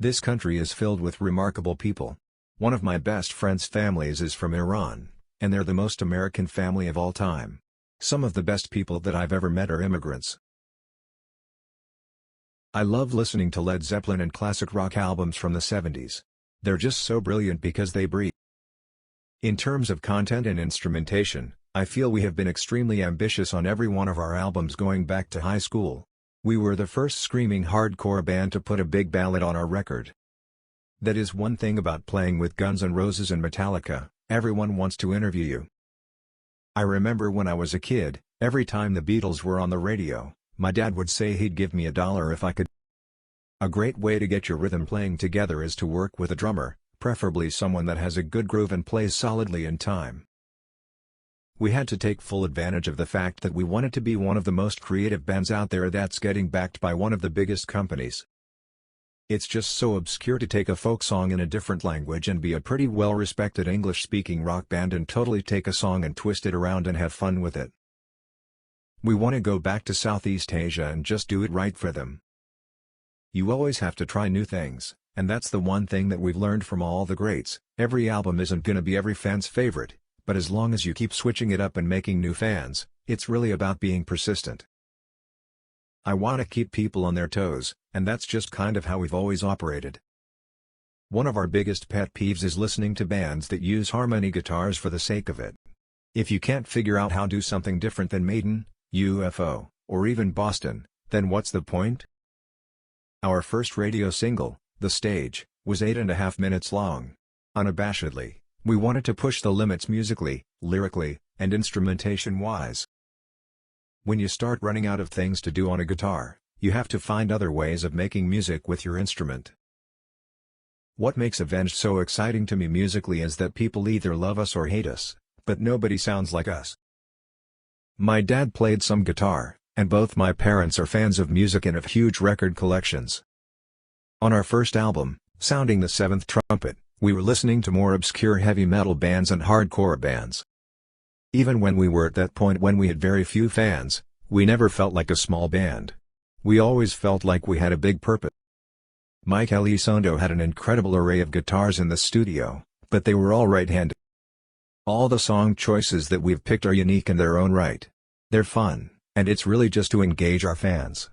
This country is filled with remarkable people. One of my best friend's families is from Iran, and they're the most American family of all time. Some of the best people that I've ever met are immigrants. I love listening to Led Zeppelin and classic rock albums from the 70s. They're just so brilliant because they breathe. In terms of content and instrumentation, I feel we have been extremely ambitious on every one of our albums going back to high school. We were the first screaming hardcore band to put a big ballad on our record. That is one thing about playing with Guns N' Roses and Metallica, everyone wants to interview you. I remember when I was a kid, every time the Beatles were on the radio, my dad would say he'd give me $1 if I could. A great way to get your rhythm playing together is to work with a drummer, preferably someone that has a good groove and plays solidly in time. We had to take full advantage of the fact that we wanted to be one of the most creative bands out there that's getting backed by one of the biggest companies. It's just so obscure to take a folk song in a different language and be a pretty well-respected English-speaking rock band and totally take a song and twist it around and have fun with it. We want to go back to Southeast Asia and just do it right for them. You always have to try new things, and that's the one thing that we've learned from all the greats. Every album isn't gonna be every fan's favorite, but as long as you keep switching it up and making new fans, it's really about being persistent. I want to keep people on their toes, and that's just kind of how we've always operated. One of our biggest pet peeves is listening to bands that use harmony guitars for the sake of it. If you can't figure out how to do something different than Maiden, UFO, or even Boston, then what's the point? Our first radio single, The Stage, was 8.5 minutes long. Unabashedly, we wanted to push the limits musically, lyrically, and instrumentation-wise. When you start running out of things to do on a guitar, you have to find other ways of making music with your instrument. What makes Avenged so exciting to me musically is that people either love us or hate us, but nobody sounds like us. My dad played some guitar, and both my parents are fans of music and have huge record collections. On our first album, Sounding the Seventh Trumpet, we were listening to more obscure heavy metal bands and hardcore bands. Even when we were at that point when we had very few fans, we never felt like a small band. We always felt like we had a big purpose. Mike Elizondo had an incredible array of guitars in the studio, but they were all right-handed. All the song choices that we've picked are unique in their own right. They're fun, and it's really just to engage our fans.